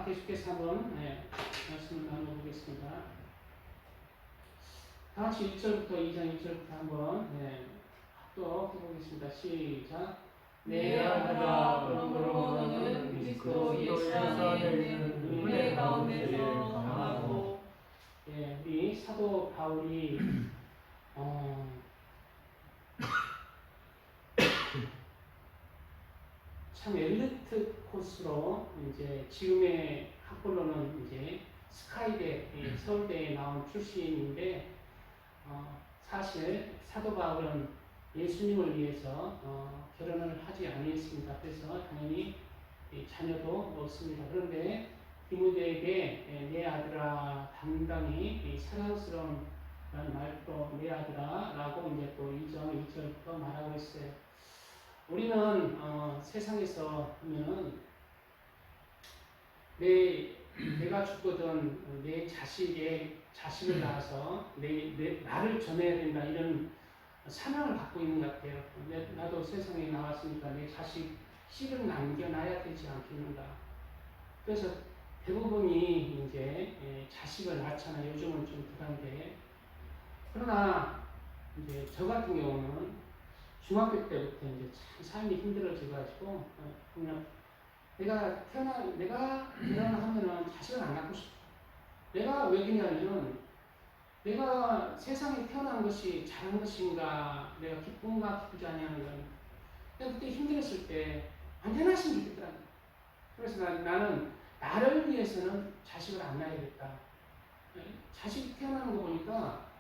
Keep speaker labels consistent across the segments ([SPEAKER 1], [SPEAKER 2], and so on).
[SPEAKER 1] 자, 계속해서 한번 말씀을 나눠보겠습니다. 다 같이 1절부터 2장 1절부터 한번 또 해보겠습니다. 시작.
[SPEAKER 2] 내 아들아, 그러므로 너는 그리스도 예수 안에 있는 은혜 가운데서 강하고.
[SPEAKER 1] 우리 사도 바울이 참 엘리트 코스로 이제 지금의 학벌로는 이제 스카이대 서울대에 나온 출신인데 사실 사도 바울은 예수님을 위해서 결혼을 하지 아니했습니다. 그래서 당연히 자녀도 없습니다. 그런데 디모데에게 내 아들아 당당히 사랑스러운 말로 내 아들아라고 이제 또 2장 2절부터 말하고 있어요. 우리는 세상에서 보면 내가 죽거든 내 자식을 낳아서 나를 전해야 된다 이런 사명을 갖고 있는 것 같아요. 나도 세상에 나왔으니까 내 자식 씨를 남겨놔야 되지 않겠는가. 그래서 대부분이 이제 자식을 낳잖아요. 요즘은 좀 부담돼. 그러나 이제 저 같은 경우는 중학교 때부터 이제 참 삶이 힘들어져가지고 그냥 내가 결혼하면은 자식을 안 낳고 싶어. 내가 왜 그러냐면 내가 세상에 태어난 것이 잘한 것인가, 내가 기쁜가 기쁘지 않냐는 거예요. 내가 그때 힘들었을 때 안전하시면 좋겠더라고요. 그래서 나는 나를 위해서는 자식을 안 낳아야겠다. 자식 태어나는 거 보니까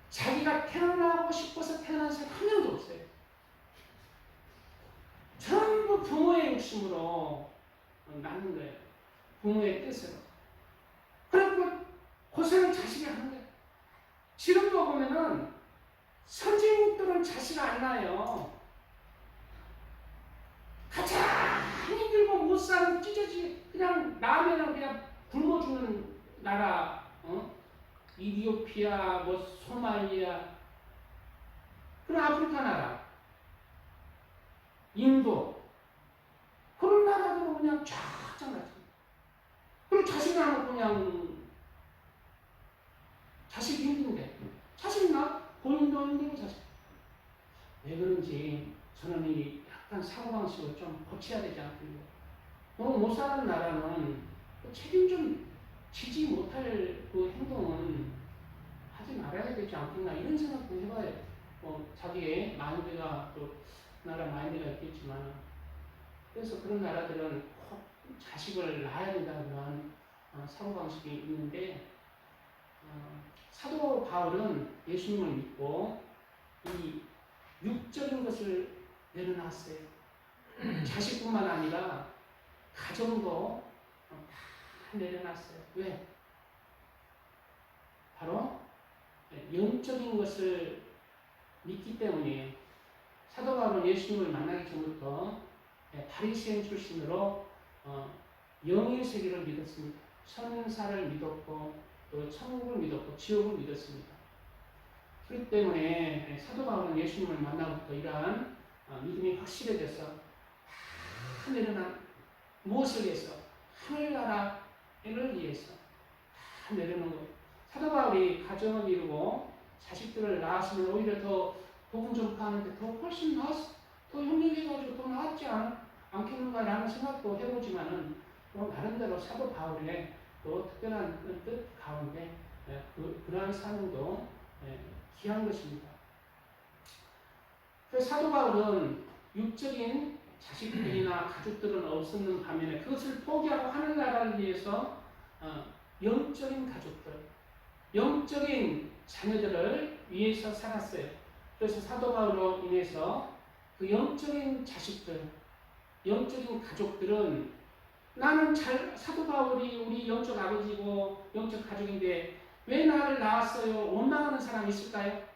[SPEAKER 1] 자기가 태어나고 싶어서 태어난 사람 한 명도 없어요. 전부 부모의 욕심으로 낳는 거예요. 부모의 뜻으로. 그리고 고생을 자식이 하는 거예요. 지금도 보면은 선진국들은 자식 안 낳아요. 가장 힘들고 못 사는 찢어지 그냥 낳으면 그냥 굶어 죽는 나라, 이디오피아, 소말리아, 그런 아프리카 나라, 인도, 그런 나라들은 그냥 쫙 장난쳐. 그리고 자식 낳고 그냥 자식이 힘든데, 자식 낳아? 본인도 힘들고 자식. 왜 그런지 저는 이 약간 사고방식을 좀 고쳐야 되지 않겠는가. 너무 못 사는 나라는 책임 좀 지지 못할 그 행동은 하지 말아야 되지 않겠나 이런 생각도 해봐요. 자기의 마인드가 또 나라 마인드가 있겠지만 그래서 그런 나라들은 꼭 자식을 낳아야 된다는 사고방식이 있는데 사도 바울은 예수님을 믿고 이 육적인 것을 내려놨어요. 자식뿐만 아니라 가정도 다 내려놨어요. 왜? 바로 영적인 것을 믿기 때문이에요. 사도 바울은 예수님을 만나기 전부터 바리새인 출신으로 영의 세계를 믿었습니다. 천사를 믿었고 또 천국을 믿었고 지옥을 믿었습니다. 그렇기 때문에 사도 바울은 예수님을 만나부터 이러한 믿음이 확실해져서 다 내려놓은 무엇을 위해서? 하늘나라를 위해서 다 내려놓은 거예요. 사도 바울이 가정을 이루고 자식들을 낳았으면 오히려 더 복음 전파하는데 더 훨씬 나았어. 더 협력해가지고 더 나았지 않겠는가라는 생각도 해보지만은 또 나름대로 사도 바울의 또 특별한 뜻 가운데 그러한 사명도 귀한 것입니다. 그래서 사도 바울은 육적인 자식들이나 가족들은 없었는 반면에 그것을 포기하고 하늘나라를 위해서 영적인 가족들, 영적인 자녀들을 위해서 살았어요. 그래서 사도 바울로 인해서 그 영적인 자식들, 영적인 가족들은 나는 사도 바울이 우리 영적 아버지고 영적 가족인데 왜 나를 낳았어요? 원망하는 사람이 있을까요?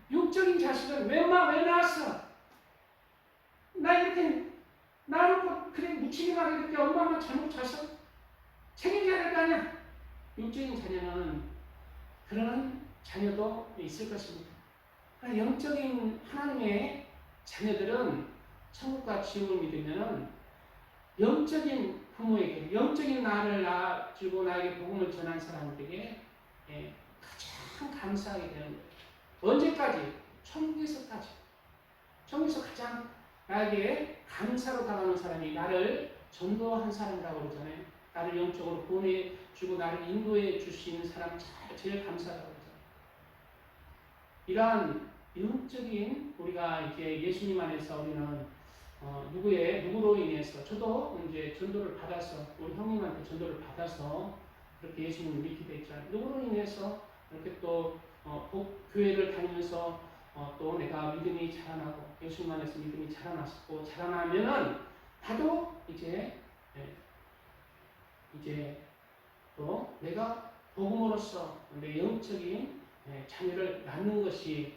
[SPEAKER 1] 육적인 자식은 왜 낳았어? 나를 그래 무책임하게 그렇게 엄마가 잘못 잤어? 책임져야 될 거 아니야? 육적인 자녀는 그런 자녀도 있을 것입니다. 영적인 하나님의 자녀들은 천국과 지옥을 믿으면 영적인 부모에게, 영적인 나를 놔주고 나에게 복음을 전한 사람들에게 가장 감사하게 되는 거예요. 언제까지? 천국에서까지. 천국에서 가장 나에게 감사로 다가오는 사람이 나를 전도한 사람이라고 그러잖아요. 나를 영적으로 보내주고 나를 인도해 주시는 사람 제일 감사하다고 그러잖아요. 이러한 영적인 우리가 이제 예수님 안에서 우리는 누구로 인해서 저도 이제 전도를 받아서 우리 형님한테 전도를 받아서 그렇게 예수님을 믿게 됐잖아요. 누구로 인해서 이렇게 또 교회를 다니면서 또 내가 믿음이 자라나고 예수님 안에서 믿음이 자라났고 자라나면은 나도 이제 또 내가 복음으로써 내 영적인 자녀를 낳는 것이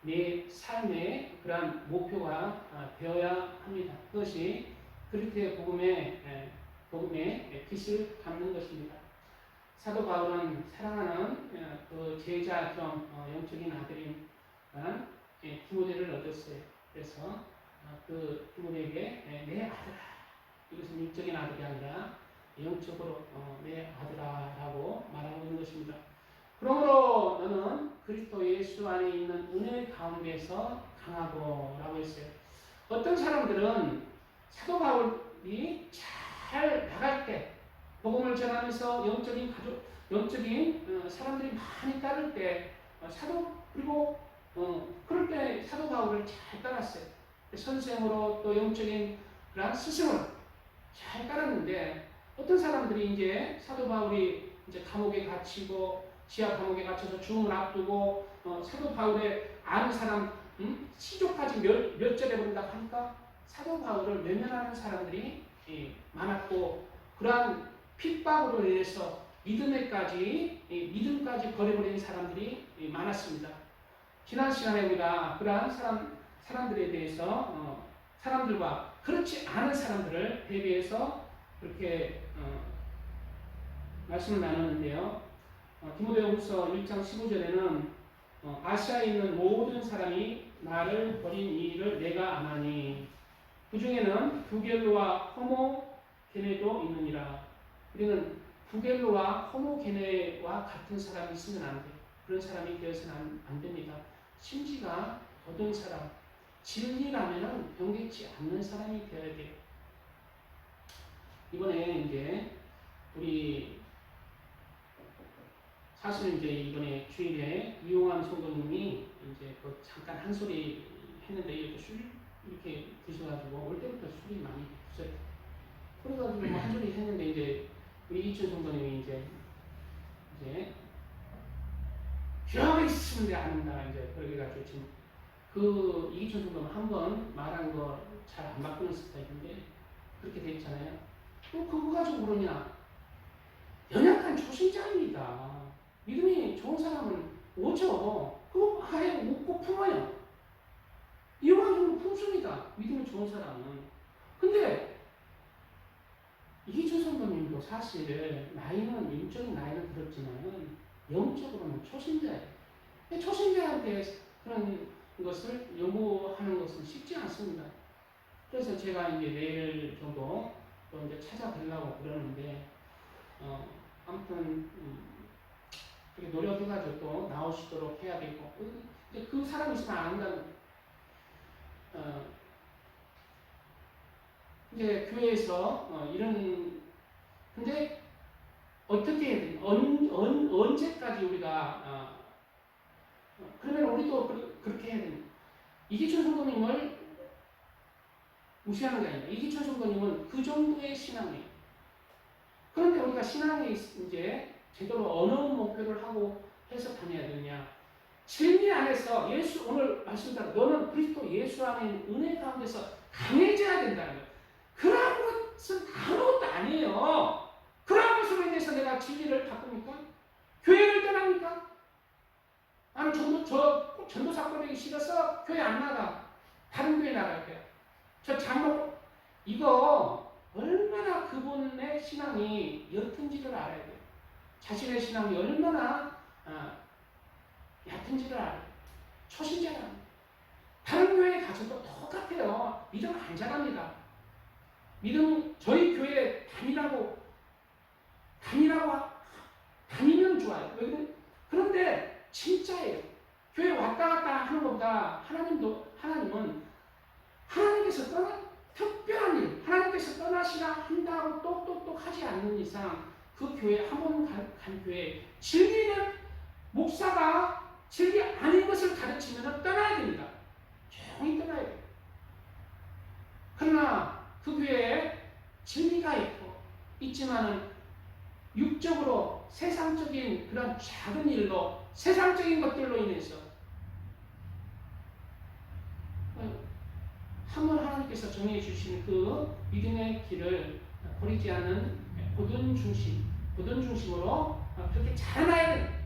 [SPEAKER 1] 내 삶의 그러한 목표가 되어야 합니다. 그것이 그리스도의 복음의 빛을 담는 것입니다. 사도 바울은 사랑하는 그 제자 겸 영적인 아들인 디모데를 얻었어요. 그래서 그 디모데에게 내 아들아, 이것은 육적인 아들이 아니라 영적으로 내 아들아라고 말하고 있는 것입니다. 그러므로 너는 그리스도 예수 안에 있는 은혜 가운데서 강하고 라고 했어요. 어떤 사람들은 사도 바울이 잘 나갈 때 복음을 전하면서 영적인 사람들이 많이 따를 때 그럴 때 사도 바울을 잘 따랐어요. 선생으로 또 영적인 그런 스승을 잘 따랐는데 어떤 사람들이 이제 사도 바울이 이제 감옥에 갇히고 지하 감옥에 갇혀서 죽음을 앞두고 사도 바울의 아는 사람 시조까지 몇 절에 본다 하니까 사도 바울을 외면하는 사람들이 많았고 그러한 핍박으로 인해서 믿음까지 버려버리는 사람들이 많았습니다. 지난 시간에 우리가 그러한 사람들에 대해서 사람들과 그렇지 않은 사람들을 대비해서 그렇게 말씀을 나눴는데요. 디모데후서 1장 15절에는 아시아에 있는 모든 사람이 나를 버린 이 일을 내가 아나니 그 중에는 부겔로와 호모게네도 있느니라. 우리는 부겔로와 호모게네와 같은 사람이 있으면 안 돼요. 그런 사람이 되어서는 안 됩니다. 심지가 얻은 사람, 진리라면은 변개치 않는 사람이 되어야 돼요. 이번에 이제 우리 사실 이제 이번에 주일에 이용환 성도님이 이제 그 잠깐 한 소리 했는데 이렇게 드셔가지고 올 때부터 술이 많이 드셨어요. 그래가지고 뭐 한 소리 했는데 이제 우리 이춘 성도님이 이제 귀하가 있으면 안 한다 이제 그렇게 해가지고 지금 그 이춘 성도는 한 번 말한 거 잘 안 바꾸는 스타일인데 그렇게 돼 있잖아요. 또 그거 가지고 그러냐? 연약한 초신자입니다. 믿음이 좋은 사람은 오죠. 그거 아예 웃고 품어요. 이용한 정도 품습니다. 믿음이 좋은 사람은. 근데 이기준 성도님도 사실 나이는 인적인 나이는 그렇지만 영적으로는 초신자예요. 초신자한테 그런 것을 요구하는 것은 쉽지 않습니다. 그래서 제가 이제 내일 정도 또 이제 찾아뵈려고 그러는데 아무튼 그렇게 노력해가지고 또 나오시도록 해야 되고 이제 그 사람이 있으면 안 한다는 이제 교회에서 이런 근데 어떻게 해야 되냐 언제까지 우리가 그러면 우리도 그렇게 해야 되냐 이기춘 성도님을 무시하는 게 아니라 이기춘 성도님은 그 정도의 신앙이에요. 그런데 우리가 신앙에 이제 제대로 어느 목표를 하고 해서 다녀야 되느냐. 진리 안에서 오늘 말씀대로 너는 그리스도 예수 안에 있는 은혜 가운데서 강해져야 된다는 거예요. 그런 것은 아무것도 아니에요. 그런 것으로 인해서 내가 진리를 바꿉니까? 교회를 떠납니까? 아니 전도사 꼴보기 싫어서 교회 안 나가. 다른 교회 나갈게요. 저 장로 이거 얼마나 그분의 신앙이 옅은지를 알아야 돼요. 자신의 신앙이 얼마나 얕은지를 알아요. 초신자라. 다른 교회에 가서도 똑같아요. 믿음 안 자랍니다. 믿음 저희 교회 다니라고 무엇보다 하나님은 하나님께서 특별한 일, 하나님께서 떠나시라 한다고 똑똑똑 하지 않는 이상 그 교회, 한 번 간 교회, 진리는 목사가 진리 아닌 것을 가르치면 떠나야 됩니다. 조용히 떠나야 돼요. 그러나 그 교회에 진리가 있지만은 육적으로 세상적인 그런 작은 일로, 세상적인 것들로 인해서 한번 하나님께서 정해 주신 그 믿음의 길을 버리지 않은 고든 중심으로 그렇게 자라나야 됩니다.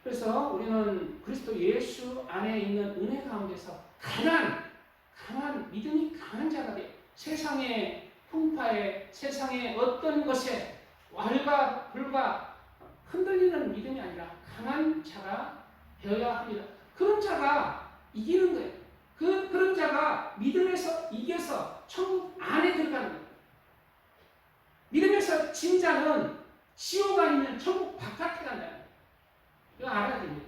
[SPEAKER 1] 그래서 우리는 그리스도 예수 안에 있는 은혜 가운데서 강한 믿음이 강한 자가 돼. 세상의 풍파에, 세상의 어떤 것에 왈가 불가 흔들리는 믿음이 아니라 강한 자가 되어야 합니다. 그런 자가 이기는 거예요. 그런 자가 믿음에서 이겨서 천국 안에 들어가는 거예요. 믿음에서 진 자는 지옥 아니면 천국 바깥에 간다. 이거 알아야 됩니다.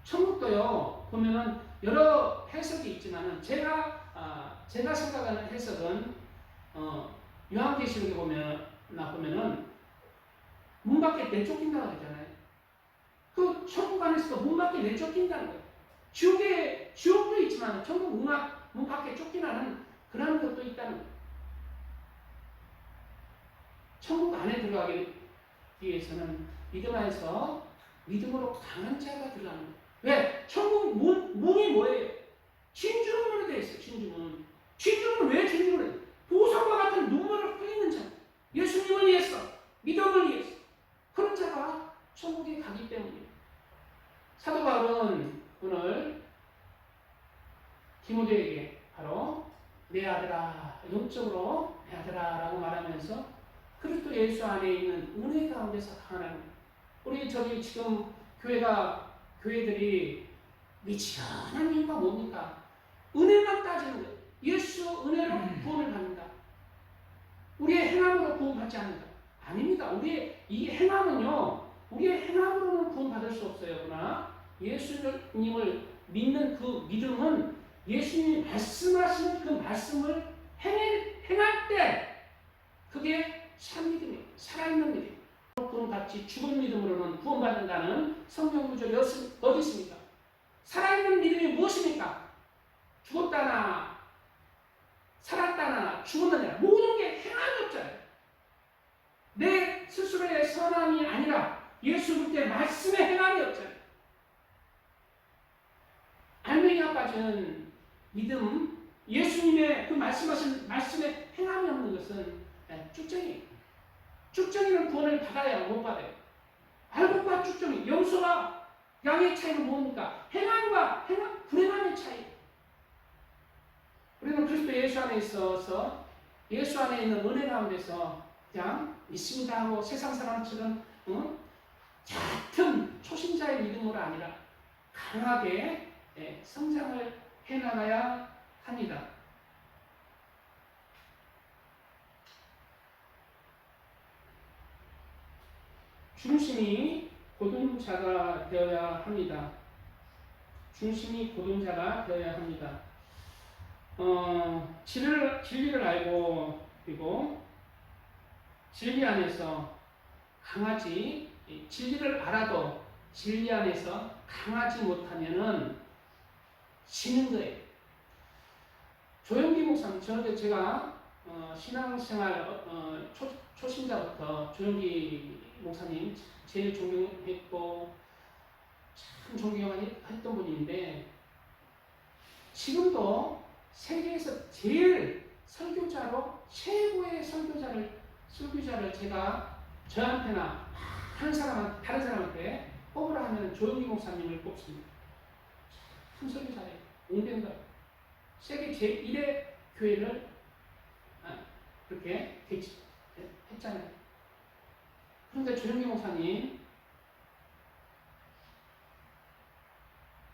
[SPEAKER 1] 천국도요, 보면은 여러 해석이 있지만은 제가 생각하는 해석은 요한계시록에 보면은 문 밖에 내쫓긴다고 하잖아요. 그 천국 안에서도 문 밖에 내쫓긴다는 거예요. 지옥도 있지만 천국 문 밖에 쫓기나는 그런 것도 있다는 거예요. 천국 안에 들어가기 위해서는 믿음 안에서 믿음으로 강한 자가 들어가는 거예요. 왜? 천국 문이 뭐예요? 진주문으로 되어 있어요. 진주문 왜 진주문을 해요? 보석과 같은 눈물을 흘리는 자, 예수님을 위해서, 믿음을 위해서 그런 자가 천국에 가기 때문입니다. 사도 바울은 오늘 디모데에게 바로 내 아들아, 영적으로 내 아들아 라고 말하면서 그리스도 예수 안에 있는 은혜 가운데서 강하는, 우리 지금 교회들이 미치는 이유가 뭡니까? 은혜만 따지는 거예요. 예수 은혜로 구원을 받는다. 우리의 행함으로 구원받지 않는다. 아닙니다. 우리의 이 행함은요, 우리의 행함으로는 구원받을 수 없어요. 그러나 예수님을 믿는 그 믿음은 예수님이 말씀하시는 그 말씀을 행할 때 그게 참 믿음이에요. 살아있는 믿음. 구원받지 죽은 믿음으로는 구원받는다는 성경 구절이 어디 있습니까? 살아있는 믿음이 무엇입니까? 죽었다나 살았다나 죽었느냐 모든 게 행함이 없잖아요. 내 스스로의 선함이 아니라 예수 그리스도의 말씀의 행함이 없잖아요. 알맹이가 빠진 믿음, 예수님의 그 말씀하신 말씀의 행함이 없는 것은 쭉정이에요. 쭉정이는 구원을 받아야 못 받아요. 알곡과 쭉정이, 염소와 양의 차이는 뭡니까? 행함과 불행함의 차이. 우리는 그리스도 예수 안에 있어서 예수 안에 있는 은혜 가운데서 그냥 믿습니다 하고 세상 사람처럼 얕은 초신자의 믿음으로 아니라 강하게 성장을 해나가야 합니다. 중심이 고든 자가 되어야 합니다. 중심이 고든 자가 되어야 합니다. 진리를 알고 그리고 진리 안에서 강하지, 진리를 알아도 진리 안에서 강하지 못하면은 지는 거예요. 조영기 목사님, 제가 신앙생활 초신자부터 조영기 목사님 제일 존경했고 참 존경했던 분인데 지금도 세계에서 제일 최고의 설교자를 제가 저한테나 다른 사람한테 뽑으라 하면 조영기 목사님을 뽑습니다. 큰 설교자예요. 옹된다. 세계 제1의 교회를 그렇게 했잖아요. 그런데 조영기 목사님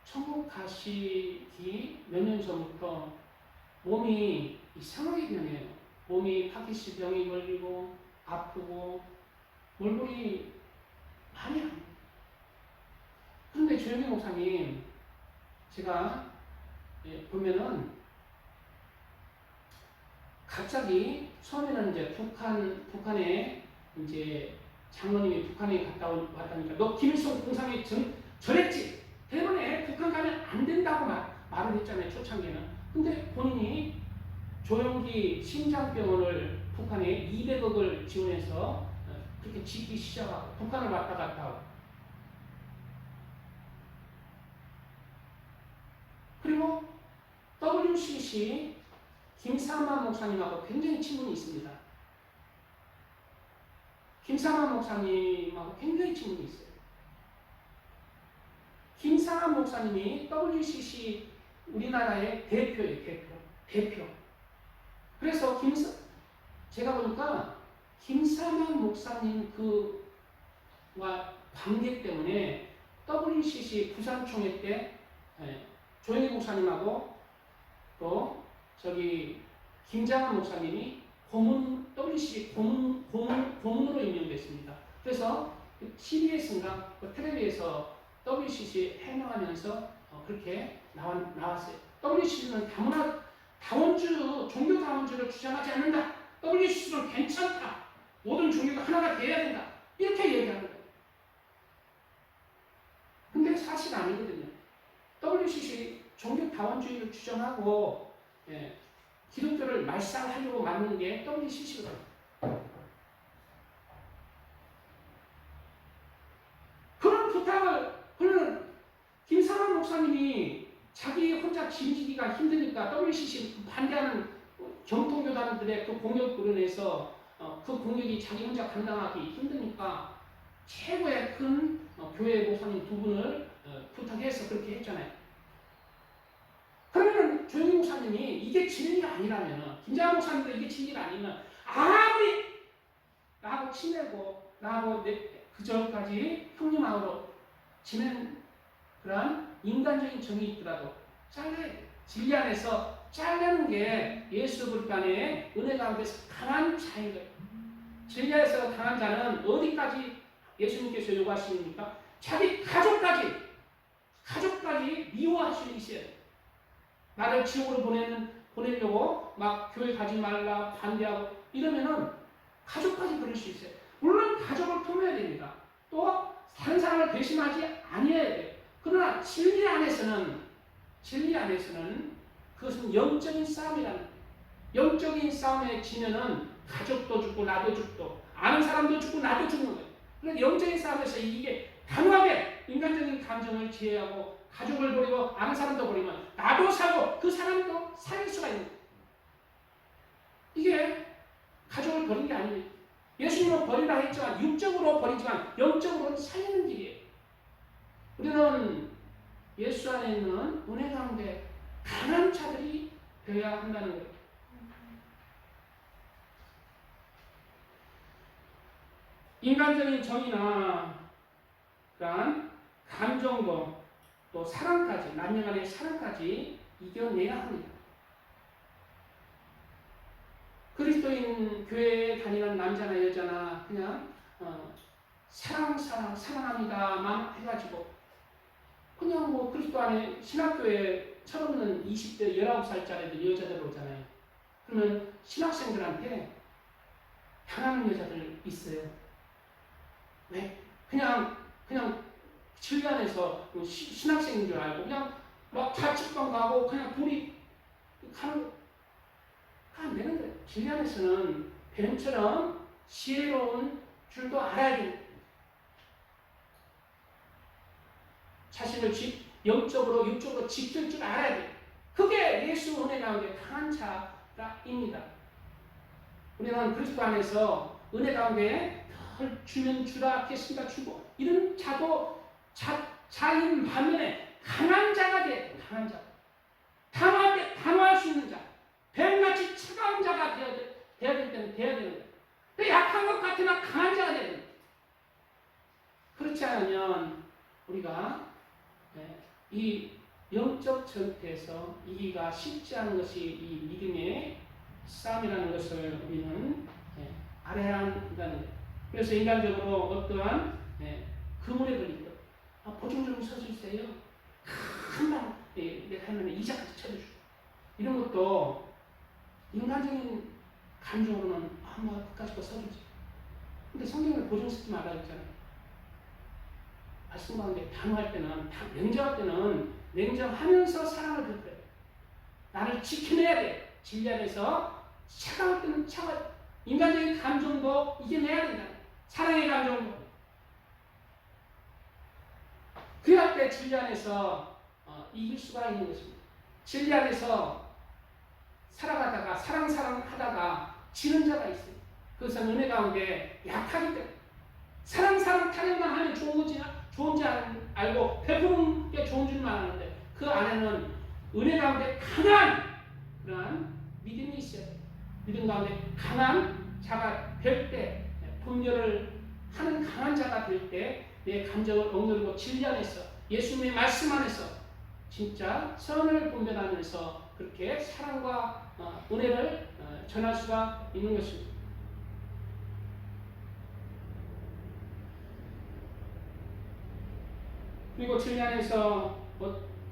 [SPEAKER 1] 천국 가시기 몇 년 전부터 몸이 이상하게 변해요. 몸이 파키스 병이 걸리고 아프고 몰골이 말이 안 돼요. 그런데 조영기 목사님, 제가 보면은 갑자기 처음에는 이제 북한에 이제 장로님이 북한에 왔다니까 너 김일성 공산이 저랬지. 대번에 북한 가면 안 된다고 말을 했잖아요. 초창기에는. 근데 본인이 조영기 심장병원을 북한에 200억을 지원해서 그렇게 짓기 시작하고 북한을 왔다 갔다 하고 그리고 WCC 김사만 목사님하고 굉장히 친분이 있습니다. 김사만 목사님하고 굉장히 친분이 있어요. 김사만 목사님이 WCC 우리나라의 대표예요. 대표. 그래서 제가 보니까 김사만 목사님 그와 관계 때문에 WCC 부산총회 때 조영기 목사님하고 또 저기 김장한 목사님이 WCC 고문으로 임명됐습니다. 그래서 CBS인가 텔레비에서 WCC 해명하면서 그렇게 나왔어요. WCC는 종교 다원주를 주장하지 않는다. WCC는 괜찮다. 모든 종교가 하나가 돼야 된다. 이렇게 얘기하는 거예요. 근데 사실 아니거든요. WCC 종교 다원주의를 주장하고 기독교를 말살하려고 만든 게 WCC거든요. 그런 부탁을 김사만 목사님이 자기 혼자 짐지기가 힘드니까 WCC 반대하는 정통교단들의 그 공격으로 인해서 그 공격이 자기 혼자 감당하기 힘드니까 최고의 큰 교회 목사님 두 분을 부탁해서 그렇게 했잖아요. 그러면 조영기 목사님이 이게 진리가 아니라면, 김장한 목사님도 이게 진리가 아니면 아무리 나하고 친하고 나하고 그 전까지 형님하고 지낸 그런 인간적인 정이 있더라도 잘라야 돼. 진리 안에서 잘라는 게 예수 그리스도 안에 은혜 가운데서 강한 자인 거예요. 진리 안에서 강한 자는 어디까지 예수님께서 요구하시니까 자기 가족까지 미워할 수 있어요. 나를 지옥으로 보내려고 막 교회 가지 말라 반대하고 이러면은 가족까지 그럴 수 있어요. 물론 가족을 품어야 됩니다. 또 다른 사람을 배신하지 아니어야 돼요. 그러나 진리 안에서는 그것은 영적인 싸움이라는 거예요. 영적인 싸움에 지면은 가족도 죽고 나도 죽고 아는 사람도 죽고 나도 죽는 거예요. 그런데 영적인 싸움에서 이게 단호하게 인간적인 감정을 제외하고 가족을 버리고 아는 사람도 버리면 나도 사고 그 사람도 살릴 수가 있는 거예요. 이게 가족을 버린 게 아닙니다. 예수님은 버리라 했지만 육적으로 버리지만 영적으로는 살리는 길이에요. 우리는 예수 안에 있는 은혜 가운데 강한 자들이 되어야 한다는 거예요. 인간적인 정의나 그러한 감정도 또 사랑까지, 남녀 간의 사랑까지 이겨내야 합니다. 그리스도인 교회에 다니는 남자나 여자나 그냥 사랑합니다만 해가지고 그냥 뭐 그리스도 안에 신학교에 철없는 20대 19살짜리 여자들 오잖아요. 그러면 신학생들한테 당하는 여자들 있어요. 왜? 그냥 진리 안에서 신학생인 줄 알고 그냥 막 자취방 가고 그냥 둘이 가는 안 되는 거예요. 진리 안에서는 뱀처럼 지혜로운 줄도 알아야 됩니다. 자신을 영적으로 육적으로 지킬 줄 알아야 돼요. 그게 예수 은혜 가운데 강한 자입니다. 우리는 그리스도 안에서 은혜 가운데 덜 주면 주라 하겠습니다. 주고 이런 자도 자인 반면에 강한 자가 돼. 강한 자. 단호할 수 있는 자. 뱀같이 차가운 자가 돼야 될 때는 돼야 되는 거예요. 약한 것 같으나 강한 자가 되는 거예요. 그렇지 않으면 우리가 이 영적 전투에서 이기가 쉽지 않은 것이 이 믿음의 싸움이라는 것을 우리는 알아야 한다는 거예요. 그래서 인간적으로 어떠한 그물에 걸리고 보증 좀 서주세요. 금방 내가 하면 이자까지 쳐주고 이런 것도 인간적인 감정으로는 뭐 끝까지 서주지. 근데 성경을 보증 쓰지 말라 했잖아요. 말씀 가운데 단호할 때는 냉정할 때는 냉정하면서 사랑을 베풀어야 돼. 나를 지켜내야 돼. 진리 안에서 차가울 때는 인간적인 감정도 이겨내야 된다. 사랑의 감정도. 그럴 때 진리 안에서 이길 수가 있는 것입니다. 진리 안에서 살아가다가 사랑하다가 지는 자가 있어요. 그것은 은혜 가운데 약하기 때문에 사랑 타령만 하면 좋은지 알고 베푸는 게 좋은 줄만 아는데 그 안에는 은혜 가운데 강한 그러한 믿음이 있어요. 믿음 가운데 강한 자가 될 때, 분별을 하는 강한 자가 될 때 내 감정을 억누르고 진리 안에서 예수님의 말씀 안에서 진짜 선을 분별하면서 그렇게 사랑과 은혜를 전할 수가 있는 것입니다. 그리고 진리 안에서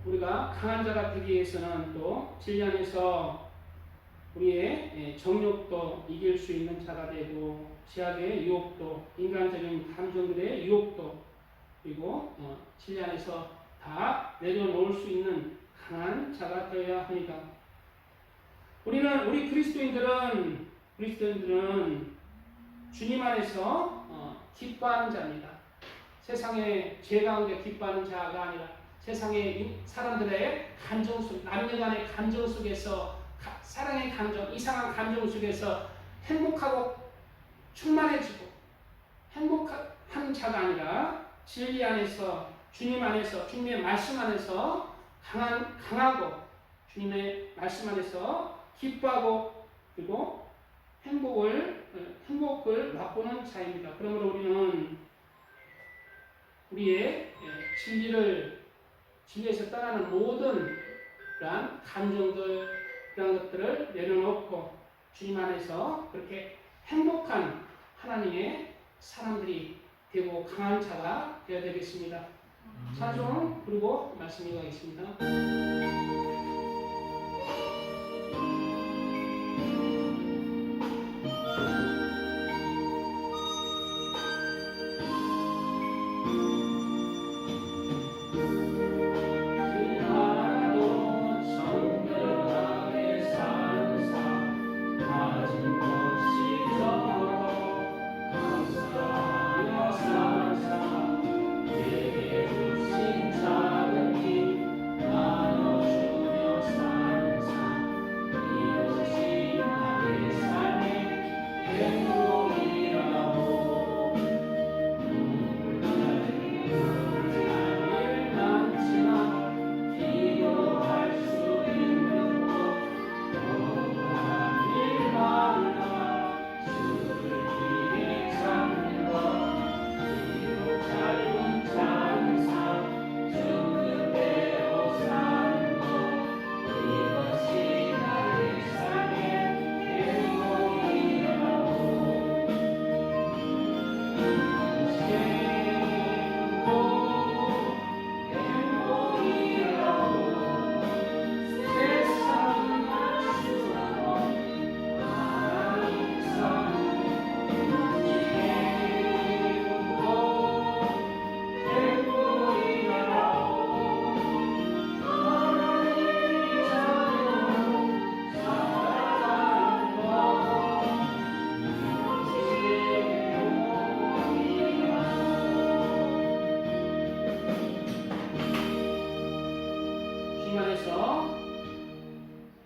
[SPEAKER 1] 우리가 강한 자가 되기 위해서는 또 진리 안에서 우리의 정욕도 이길 수 있는 자가 되고 죄악의 유혹도 인간적인 감정들의 유혹도 그리고 진리 안에서 다 내려놓을 수 있는 강한 자가 되어야 합니다. 우리 그리스도인들은 주님 안에서 기뻐하는 자입니다. 세상의 죄 가운데 기뻐하는 자가 아니라 세상의 사람들의 감정 속, 남녀 간의 감정 속에서 사랑의 감정, 이상한 감정 속에서 행복하고 충만해지고 행복한 자가 아니라 진리 안에서 주님 안에서 주님의 말씀 안에서 강하고 주님의 말씀 안에서 기뻐하고 그리고 행복을 맛보는 자입니다. 그러므로 우리는 우리의 진리에서 떠나는 모든 그러한 감정들 그런 것들을 내려놓고 주님 안에서 그렇게 행복한 하나님의 사람들이 되고 강한 자가 되어야 되겠습니다. 찬송 그리고 말씀 이어가겠습니다.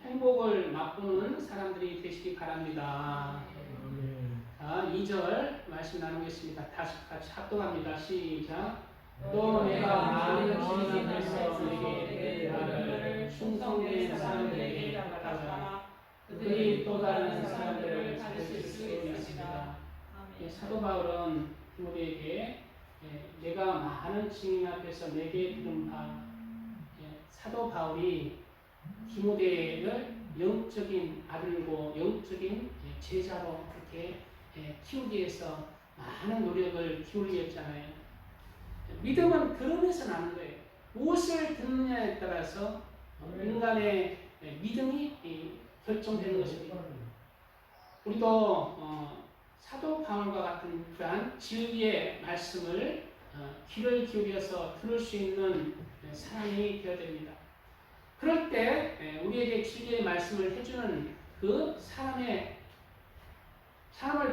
[SPEAKER 1] 행복을 맛보는 사람들이 되시기 바랍니다. 자, 2절 말씀 나누겠습니다. 다시 같이 합동합니다. 시작. 또 내가 많은 주님 앞에서 내게 나를 충성된 사람들에게 가져라. 그들이 또 다른 사람들을 가르칠 수 있습니다. 사도 바울은 디모데에게 내가 많은 주님 앞에서 내게 들은 바 사도 바울이 디모데를 영적인 아들고 영적인 제자로 그렇게 키우기 위해서 많은 노력을 기울였잖아요. 믿음은 들음에서 나는 거예요. 무엇을 듣느냐에 따라서 인간의 믿음이 결정되는 것입니다. 우리도 사도 바울과 같은 그러한 진리의 말씀을 귀를 기울여서 들을 수 있는 사람이 되어야 됩니다. 그럴 때 우리에게 진리의 말씀을 해주는 그 사람을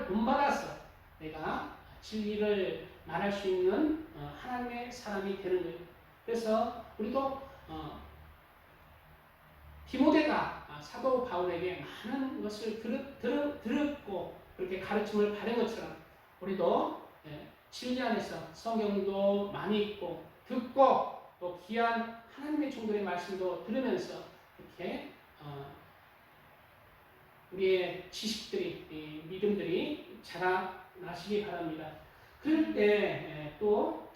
[SPEAKER 1] 본받아서 내가 진리를 말할 수 있는 하나님의 사람이 되는 거예요. 그래서 우리도 디모데가 사도 바울에게 많은 것을 들었고 그렇게 가르침을 받은 것처럼 우리도 진리 안에서 성경도 많이 읽고 듣고 또 귀한 하나님의 종들의 말씀도 들으면서 이렇게 우리의 지식들이 믿음들이 자라나시기 바랍니다. 그럴 때 또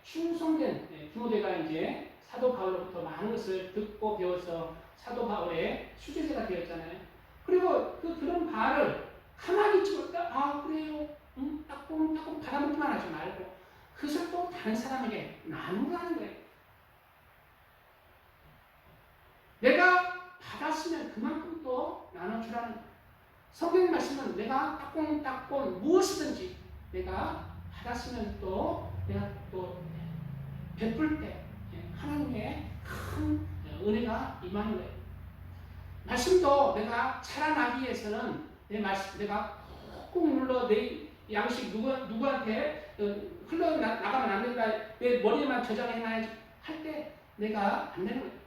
[SPEAKER 1] 충성된 디모데가 이제 사도 바울로부터 많은 것을 듣고 배워서 사도 바울의 수제자가 되었잖아요. 그리고 그런 바를 가만히 있지 못하 그래요. 따끔 받아먹기만 하지 말고 그것을 또 다른 사람에게 나누라는 거예요. 내가 받았으면 그만큼 또 나눠주라는 거예요. 성경 말씀은 내가 따끔 무엇이든지 내가 받았으면 또 내가 또 베풀 때 하나님의 큰 은혜가 임하는 거예요. 말씀도 내가 자라나기 위해서는 내 말씀 내가 꾹꾹 눌러 내 양식 누구한테 흘러나가면 안 된다. 내 머리에만 저장해놔야지 할 때 내가 안 되는 거예요.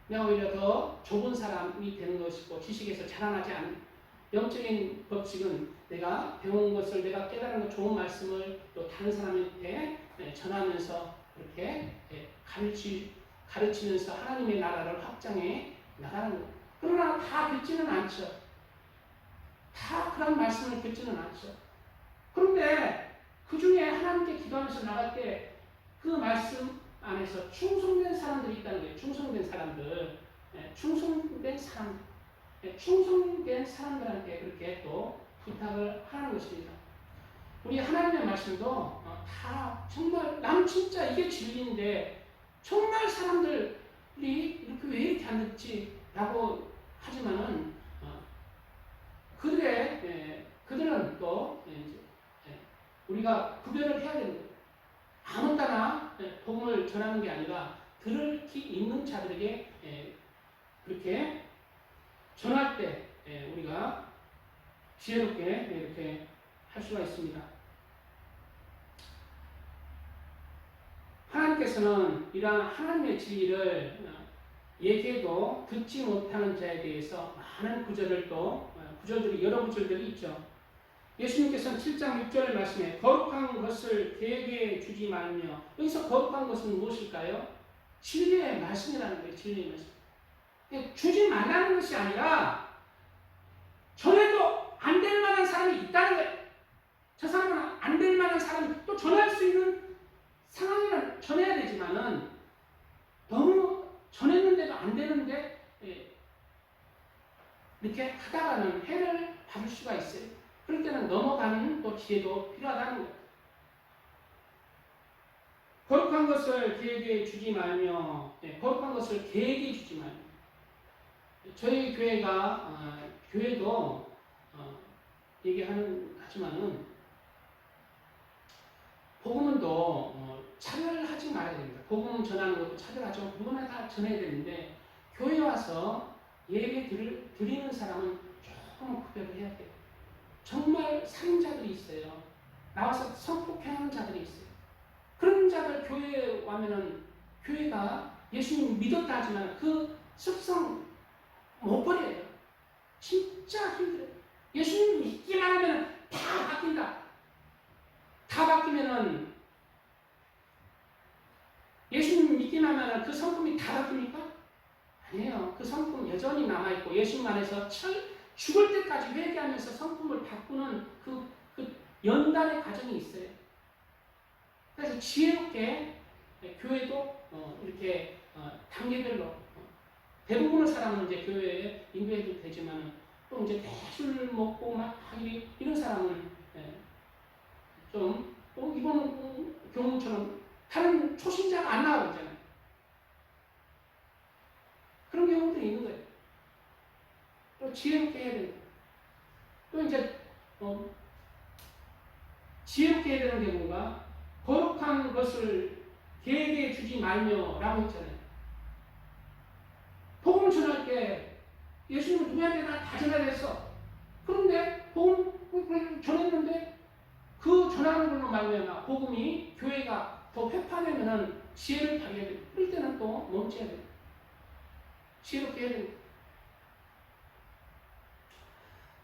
[SPEAKER 1] 내가 오히려 더 좁은 사람이 되는 것이고 지식에서 자라나지 않는 영적인 법칙은 내가 배운 것을 내가 깨달은 것 좋은 말씀을 또 다른 사람한테 전하면서 그렇게 가르치면서 하나님의 나라를 확장해 나가는 거예요. 그러나 다 듣지는 않죠. 다 그런 말씀을 듣지는 않죠. 그런데 그 중에 하나님께 기도하면서 나갈 때 그 말씀 안에서 충성된 사람들이 있다는 거예요. 충성된 사람들한테 그렇게 또 부탁을 하는 것입니다. 우리 하나님의 말씀도 다 정말 난 진짜 이게 진리인데 정말 사람들이 이렇게 왜 이렇게 안 듣지? 라고 하지만은 그들은 또 우리가 구별을 해야 되는 거예요. 아무 때나 복음을 전하는 게 아니라 들을 기 있는 자들에게 그렇게 전할 때 우리가 지혜롭게 이렇게 할 수가 있습니다. 하나님께서는 이러한 하나님의 진리를 얘기해도 듣지 못하는 자에 대해서 많은 구절들이 여러 구절들이 있죠. 예수님께서는 7장 6절 말씀에 거룩한 것을 계획해 주지 말며 여기서 거룩한 것은 무엇일까요? 진리의 말씀이라는 거예요. 진리의 말씀. 주지 말라는 것이 아니라 전해도 안 될 만한 사람이 있다는 거예요. 저 사람은 안 될 만한 사람이 또 전할 수 있는 상황을 전해야 되지만은 너무 전했는데도 안 되는데 이렇게 하다가는 해를 받을 수가 있어요. 그럴 때는 넘어가는 또 지혜도 필요하다는 거예요. 거룩한 것을 계획해 주지 말며 거룩한 것을 계획해 주지 말며 저희 교회도 하지만은 복음은 또 차별하지 말아야 됩니다. 복음 전하는 것도 차별하죠. 누구나 다 전해야 되는데 교회 와서 예배 드리는 사람은 조금 구별을 해야 돼요. 정말 살인자들이 있어요. 나와서 성폭행하는 자들이 있어요. 그런 자들 교회에 와면은 교회가 예수님 믿었다 하지만 그 습성 못 버려요. 진짜 힘들어요. 예수님 믿기만 하면 다 바뀐다. 다 바뀌면은 예수님 믿기만 하면 그 성품이 다 바뀝니까? 아니에요. 그 성품 여전히 남아있고 예수님 안에서 죽을 때까지 회개하면서 성품을 바꾸는 그 연단의 과정이 있어요. 그래서 지혜롭게 교회도 이렇게 단계별로 대부분의 사람은 이제 교회에 인도해도 되지만 또 이제 술 먹고 막 이런 사람은 좀 이번 교훈처럼 다른 초신자가 안 나오고 있잖아요. 그런 경우도 있는 거예요. 또 지혜롭게 해야 되는 거예요. 또 이제 지혜롭게 해야 되는 경우가 거룩한 것을 개에게 주지 말며라고 했잖아요. 복음을 전할 때 예수님은 누구한테 다 전하랬어. 그런데 복음 전했는데 그 전하는 걸로 말미암아 복음이 교회가 더 회파되면은 지혜를 발휘해야 돼. 그럴 때는 또 멈춰야 돼. 지혜롭게 해야 돼.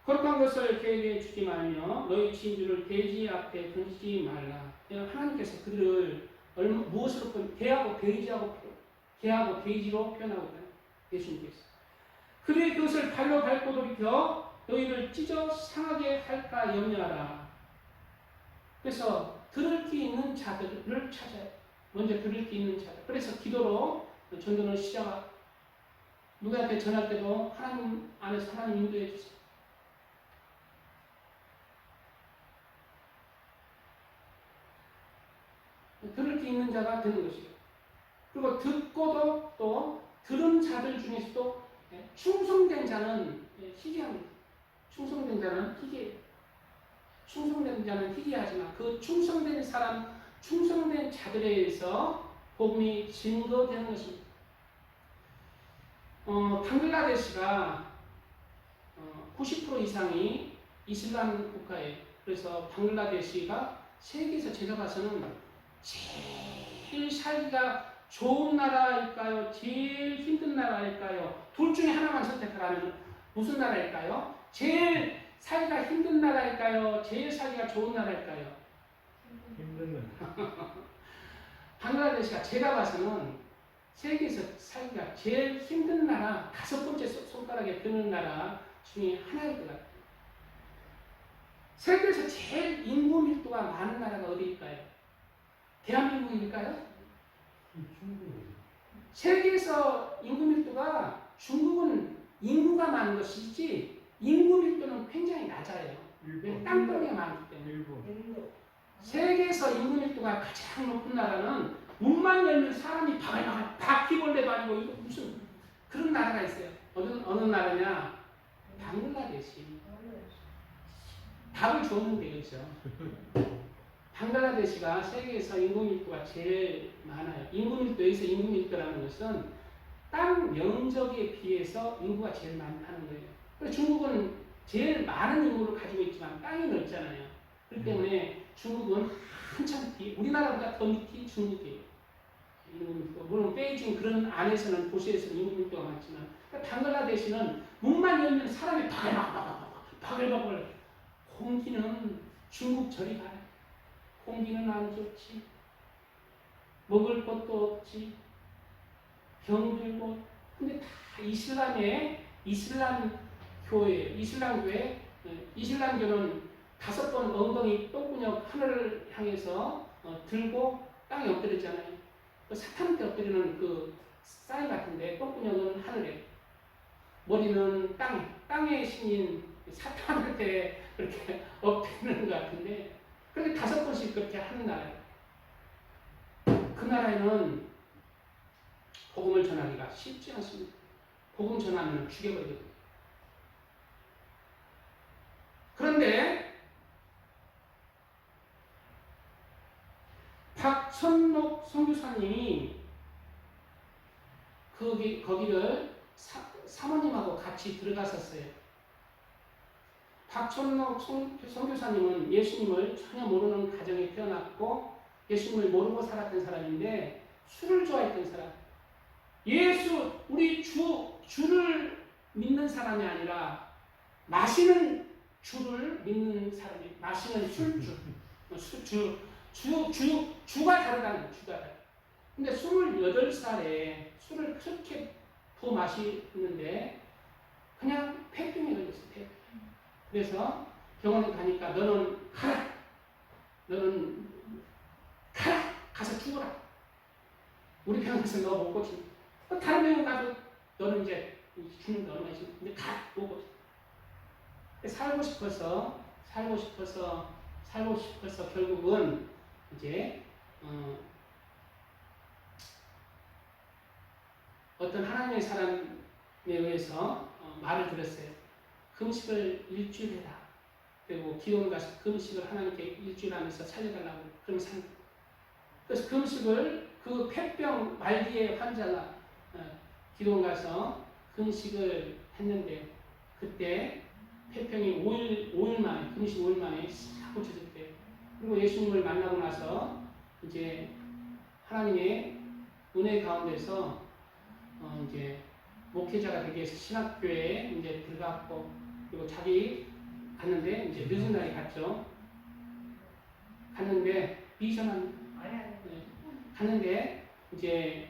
[SPEAKER 1] 거룩한 것을 개에게 주지 말며 너희 진주를 돼지 앞에 던지지 말라. 하나님께서 그들을 무엇으로 개하고 돼지로 표현하고 있다. 예수님께서 그들의 그것을 발로 밟고 돌이켜 너희를 찢어 상하게 할까 염려하라. 그래서 들을 귀 있는 자들을 찾아야 돼. 먼저 들을 귀 있는 자들. 그래서 기도로 전도는 시작. 누구한테 전할 때도 하나님 안에서 하나님 인도해 주세요. 들을 게 있는 자가 되는 것이에요. 그리고 듣고도 또 들은 자들 중에서도 충성된 자는 희귀합니다. 충성된 자는 희귀해요. 충성된 자는 희귀하지만 그 충성된 사람, 충성된 자들에 의해서 복음이 증거되는 것입니다. 방글라데시가 90% 이상이 이슬람 국가예요. 그래서 방글라데시가 세계에서 제가 봐서는 제일 살기가 좋은 나라일까요? 제일 힘든 나라일까요? 둘 중에 하나만 선택하라면 무슨 나라일까요? 제일 살기가 힘든 나라일까요? 제일 살기가 좋은 나라일까요?
[SPEAKER 2] 힘든 나라.
[SPEAKER 1] 방글라데시가 제가 봐서는 세계에서 살기가 제일 힘든 나라, 5번째 손가락에 드는 나라 중에 하나일 것 같아요. 세계에서 제일 인구 밀도가 많은 나라가 어디일까요? 대한민국일까요? 세계에서 인구 밀도가 중국은 인구가 많은 것이지 인구 밀도는 굉장히 낮아요. 왜? 땅덩이가 많기 때문에. 세계에서 인구 밀도가 가장 높은 나라는 문만 열면 사람이 바퀴벌레 반이고 이거 무슨 그런 나라가 있어요. 어느 나라냐? 방글라데시. 답을 줬는데 여기서. 방글라데시가 세계에서 인구 밀도가 제일 많아요. 인구 밀도, 여기서 인구 밀도라는 것은 땅 면적에 비해서 인구가 제일 많다는 거예요. 그래서 중국은 제일 많은 인구를 가지고 있지만 땅이 넓잖아요. 그렇기 때문에 중국은 한참 뒤, 우리나라보다 더 밑이 중국이에요. 인구 밀도. 물론 베이징 그런 안에서는 도시에서는 인구 밀도가 많지만 그러니까 방글라데시는 문만 열면 사람이 바글바글 공기는 중국 저리 가요. 공기는 안 좋지. 먹을 것도 없지. 병들고. 근데 다 이슬람 교회, 이슬람교는 5번 엉덩이 똥구녕 하늘을 향해서 들고 땅에 엎드렸잖아요. 그 사탄한테 엎드리는 그 사인 같은데 똥구녕은 하늘에, 머리는 땅에 신인 사탄한테 그렇게 엎드리는 것 같은데 그런데 5번씩 그렇게 하는 나라예요. 그 나라에는 복음을 전하기가 쉽지 않습니다. 복음 전하면 죽여버리거든요. 그런데 박천록 선교사님이 거기를 사모님하고 같이 들어갔었어요. 박천록 선교사님은 예수님을 전혀 모르는 가정에 태어났고 예수님을 모르고 살았던 사람인데 술을 좋아했던 사람. 우리 주를 믿는 사람이 아니라 마시는 주를 믿는 사람이, 마시는 주가 다르다는 거예요. 주가 다르다. 근데 28살에 술을 그렇게 더 마시는데 그냥 폐병에 걸렸어요. 폐병. 그래서 병원에 가니까 너는 가라! 가서 죽어라. 우리 병원에서 너 못 고친다. 다른 병원 가도 너는 이제 죽는다. 얼마나 있어. 근데 못 고친다. 살고 싶어서 결국은 이제 어떤 하나님의 사람에 의해서 말을 들었어요. 금식을 일주일 해라. 그리고 기도원 가서 금식을 하나님께 일주일 하면서 살려달라고. 그럼 그래서 금식을 그 폐병 말기의 환자가 기도원 가서 금식을 했는데 그때 폐병이 5일 만에, 금식 5일 만에 싹 고쳐졌대요. 그리고 예수님을 만나고 나서 이제 하나님의 은혜 가운데서 이제 목회자가 되기 위해서 신학교에 이제 들어갔고, 그리고 자기 갔는데 이제 늦은 날에 갔죠. 갔는데 미션한 갔는데 이제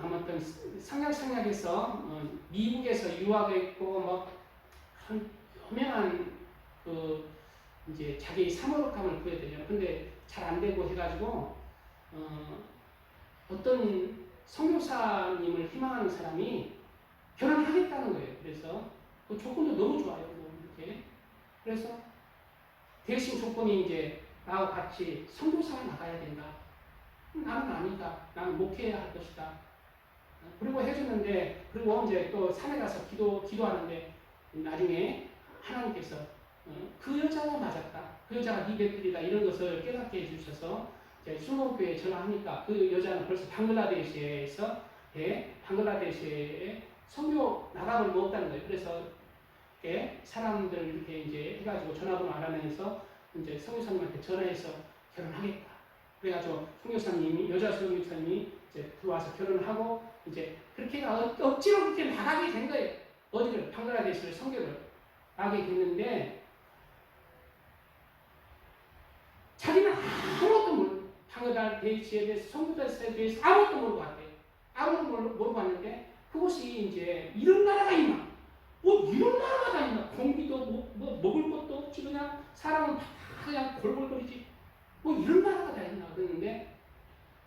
[SPEAKER 1] 아무튼 상약에서 미국에서 유학했고 뭐 유명한 그 이제 자기 사모록감을 구해야 되죠. 근데 잘 안 되고 해가지고 어떤 선교사님을 희망하는 사람이 결혼하겠다는 거예요. 그래서 그 조건도 너무 좋아요. 뭐 이렇게. 그래서 대신 조건이 이제 나하고 같이 선교사가 나가야 된다. 나는 아니다. 나는 목회해야 할 것이다. 그리고 해주는데, 그리고 이제 또 산에 가서 기도하는데 나중에 하나님께서 그 여자가 맞았다. 그 여자가 네 배필이다. 이런 것을 깨닫게 해주셔서 순복교회에 전화하니까 그 여자는 벌써 방글라데시에 선교 나가볼 수 없다는 거예요. 그래서 사람들 이렇게 이제 해가지고 전화번호 알아내서 이제 선교사님한테 전화해서 결혼하겠다. 그래가지고 여자 선교사님이 이제 들어와서 결혼을 하고 이제 그렇게 억지로 그렇게 나가게 된 거예요. 어디를 방글라데시를 선교를 나가게 됐는데 자기는 아무것도 모르고 방글라데시에 대해서 선교사에 대해서 아무것도 모르고 왔대요. 아무것도 모르고 왔는데 그곳이 이제 이런 나라가 있나? 뭐 이런 나라가 다 있나? 공기도 뭐 먹을 것도 없지 그냥 사람은 다 그냥 골골거리지. 뭐 이런 나라가 다 있나? 그랬는데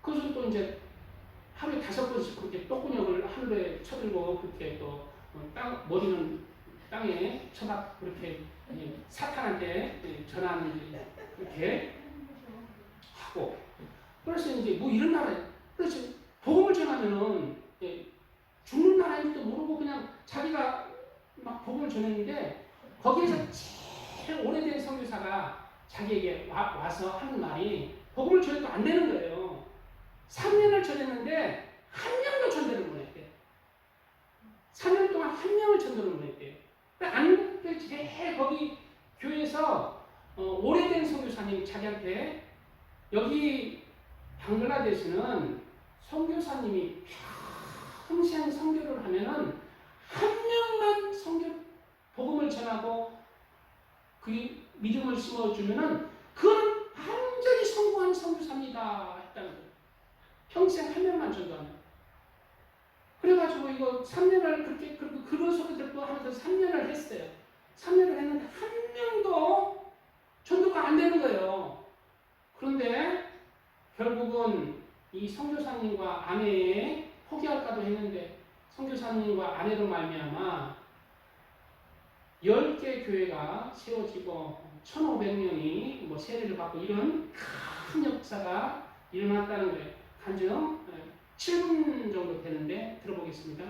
[SPEAKER 1] 그것을 또 이제 하루에 5번씩 그렇게 똥구녕을 하늘에 쳐들고 그렇게 또 머리는 땅에 쳐박 그렇게 사탄한테 전하는 그렇게 하고 그래서 이제 뭐 이런 나라 그래서 복음을 전하면은 죽는 나라인지도 모르고 그냥 자기가 막 복음을 전했는데 거기에서 제일 오래된 선교사가 자기에게 와서 하는 말이 복음을 전해도 안 되는 거예요. 3년을 전했는데 한 명도 전도를 못 했대. 3년 동안 한 명을 전도를 못 했대. 안국대 제일 거기 교회에서 오래된 선교사님이 자기한테 여기 방글라데시는 선교사님이 평생 선교를 하면은 한 명만 복음을 전하고 그 믿음을 심어주면은 그건 완전히 성공한 선교사입니다 했다는 거예요. 평생 한 명만 전도하면. 그래가지고 이거 3년을 그렇게 그런 소리 듣고 하면서 3년을 했어요. 3년을 했는데 한 명도 전도가 안 되는 거예요. 그런데 결국은 이 선교사님과 아내에 포기할까도 했는데 선교사님과 아내로 말미암아 10개 교회가 세워지고 1,500명이 뭐 세례를 받고 이런 큰 역사가 일어났다는 거예요. 간증 7분 정도 되는데 들어보겠습니다.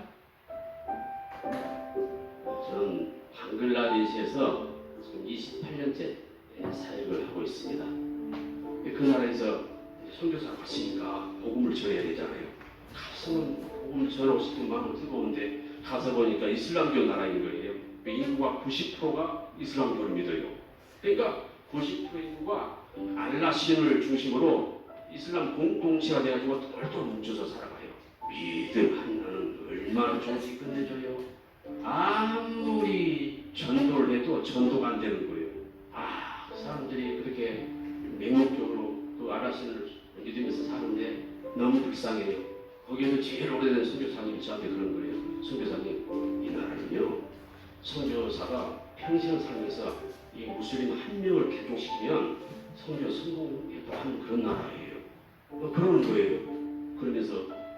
[SPEAKER 3] 저는 방글라데시에서 지금 28년째 사역을 하고 있습니다. 그 나라에서 선교사가 갔으니까 복음을 전해야 되잖아요. 가서는 복음을 전하고 싶은 마음은 뜨거운데 가서 보니까 이슬람교 나라인 거예요. 인구가 90%가 이슬람교를 믿어요. 그러니까 90% 인구가 알라 신을 중심으로 이슬람 공동체가 돼가지고 똘똘 뭉쳐서 살아가요. 믿음 하나는 얼마나 좋은지 끝내줘요. 아무리 전도를 해도 전도가 안 되는 거예요. 사람들이 그렇게 맹목적으로 그 알라 신을 믿으면서 사는데 너무 불쌍해요. 거기에서 제일 오래된 선교사님이 저한테 그런 거예요. 선교사님, 이 나라는요, 선교사가 평생 살면서 이 무슬림 한 명을 개종시키면 선교 성공하는 그런 나라예요. 그러는 거예요. 그러면서